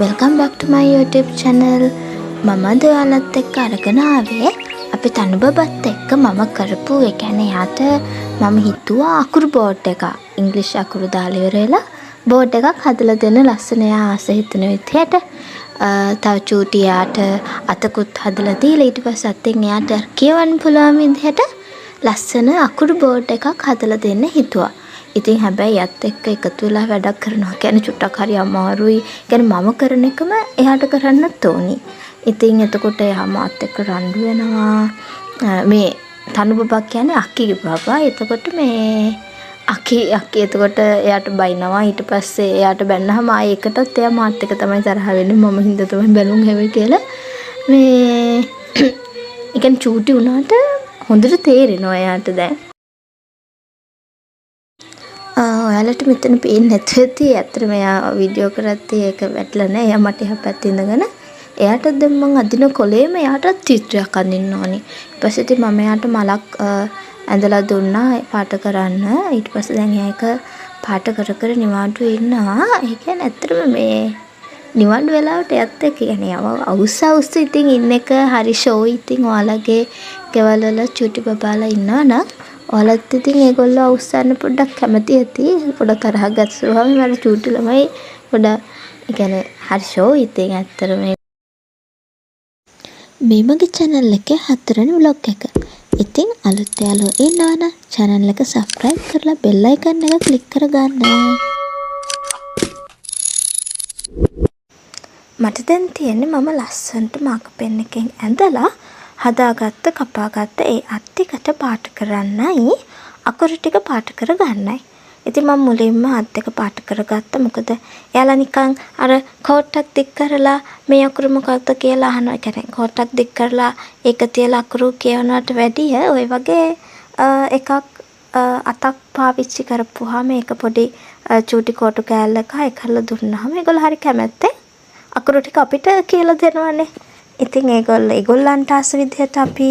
welcome back to my YouTube channel. මම අද ඔයාලත් එක්ක අරගෙන ආවේ අපි තනුබබත් එක්ක මම කරපු ඒ කියන්නේ යාට මම හිතුවා අකුරු බෝඩ් එක ඉංග්‍රීසි අකුරු දාලා ඉවරලා බෝඩ් එකක් හදලා දෙන්න ලස්සන යා ආස හිතන විදිහට තව චූටි යාට අතකුත් හදලා දීලා ඊට පස්සේ අතෙන් යාට කියවන්න පුළුවන් විදිහට ලස්සන අකුරු බෝඩ් එකක් හදලා දෙන්න හිතුවා. ඉතින් හැබැයි යත් එක්ක එකතු වෙලා වැඩක් කරනවා කියන්නේ චුට්ටක් හරි අමාරුයි. කියන්නේ මම කරන එකම එයාට කරන්නත් ඕනි. ඉතින් එතකොට එයා මාත් එක්ක රණ්ඩු වෙනවා. මේ තනුබබා කියන්නේ අක්කිගේ බබා. එතකොට මේ අක්කි එතකොට එයාට බයිනවා. ඊට පස්සේ එයාට බැන්නාම ආයේ එකටත් එයා මාත් එක්ක තමයි තරහ වෙන්නේ. මම හින්දා තමයි බැලුම් හැවේ කියලා. මේ ඉතින් චූටි උනාට හොඳට තේරෙනවා එයාට දැන්. ඔයාලට මෙතන පේන්නේ නැතුව ඇති. ඇත්තටම එයා වීඩියෝ කරද්දී ඒක වැටලා නැහැ. එයා මට එහා පැත්තේ ඉඳගෙන එයාට දැන් මං අදින කොලේම එයාට චිත්‍රයක් අඳින්න ඕනි. ඊට පස්සේ ඉතින් මම එයාට මලක් ඇඳලා දුන්නා පාට කරන්න. ඊට පස්සේ දැන් එයා ඒක පාට කර නිවාඩු ඉන්නවා. ඒ කියන්නේ ඇත්තටම මේ නිවාඩු වෙලාවට එයත් එක්ක කියන්නේ අවුස්ස ඉතින් ඉන්න එක හරි ෂෝයි. ඉතින් ඔයාලගේ ගෙවල් වල චූටි බබාලා ඉන්නවා නම් ඔයාලත් ඉතින් ඒගොල්ලෝ අවුස්සන්න පොඩ්ඩක් කැමති ඇති. පොඩ තරහ ගස්සුවාම මට චූටි ළමයි පොඩ ඒ කියන්නේ හරි ෂෝයි. ඉතින් ඇත්තටම මේ මගේ channel එකේ හතරවෙනි vlog එක. ඉතින් අලුත් යාළුවෝ ඉන්නවනම් channel එක subscribe කරලා bell icon එක click කරගන්න. මට දැන් තියෙන්නේ මම ලස්සනට මාක පෙන් එකෙන් ඇඳලා හදාගත්ත කපාගත්ත ඒ අත් ටිකට පාට කරන්නයි අකුරු ටික පාට කරගන්නයි. ඉතින් මම මුලින්ම අත් දෙක පාට කරගත්තා. මොකද එයාලා නිකන් අර කෝට්ටක් දික් කරලා මේ අකුරු මොකක්ද කියලා අහනවා. ඒ කියන්නේ කෝට්ටක් දික් කරලා ඒක තියලා අකුරු කියවනවට වැඩිය ওই වගේ එකක් අතක් පාවිච්චි කරපුවාම මේක පොඩි චූටි කෝටු කෑල්ලක හයි කරලා දුන්නාම ඒගොල්ලෝ හරි කැමැත්තෙන් අකුරු ටික අපිට කියලා දෙනවනේ. ඉතින් ඒගොල්ලන්ට ආස විදිහට අපි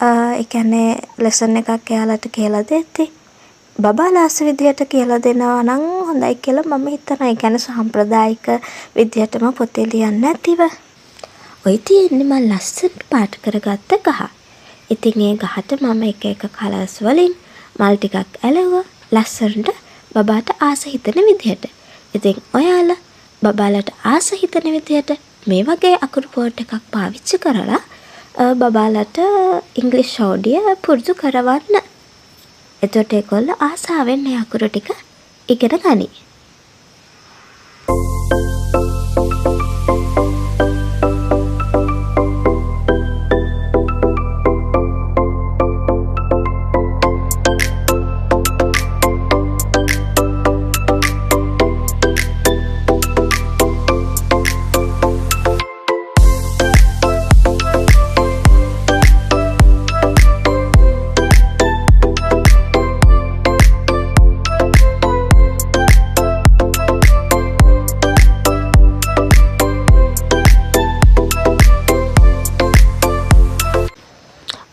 ඒ කියන්නේ ලෙසන් එකක් එයාලට කියලා දෙද්දි බබාලා ආස විදිහට කියලා දෙනවා නම් හොඳයි කියලා මම හිතනවා. ඒ කියන්නේ සම්ප්‍රදායික විදිහටම පොතේ ලියන්න නැතිව. ඔය තියෙන්නේ මම ලස්සනට පාට කරගත්ත ගහ. ඉතින් ඒ ගහට මම එක එක කලර්ස් වලින් මල් ටිකක් ඇලුවා ලස්සනට බබාට ආස හිතෙන විදිහට. ඉතින් ඔයාලා බබාලට ආස හිතෙන විදිහට මේ වගේ අකුරු බෝඩ් එකක් පාවිච්චි කරලා බබාලට ඉංග්‍රීසි ෂෝඩිය පුරුදු කරවන්න. එතකොට ඒගොල්ලෝ ආසාවෙන් මේ අකුරු ටික ඉගෙන ගනි.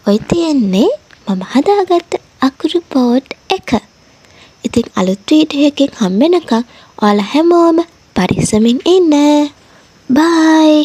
ඔය තියෙන්නේ මම හදාගත්ත අකුරු බෝඩ් එක. ඉතින් අලුත් වීඩියෝ එකකින් හම්බ වෙනකම් ඔයාලා හැමෝම පරිස්සමින් ඉන්න. බයි.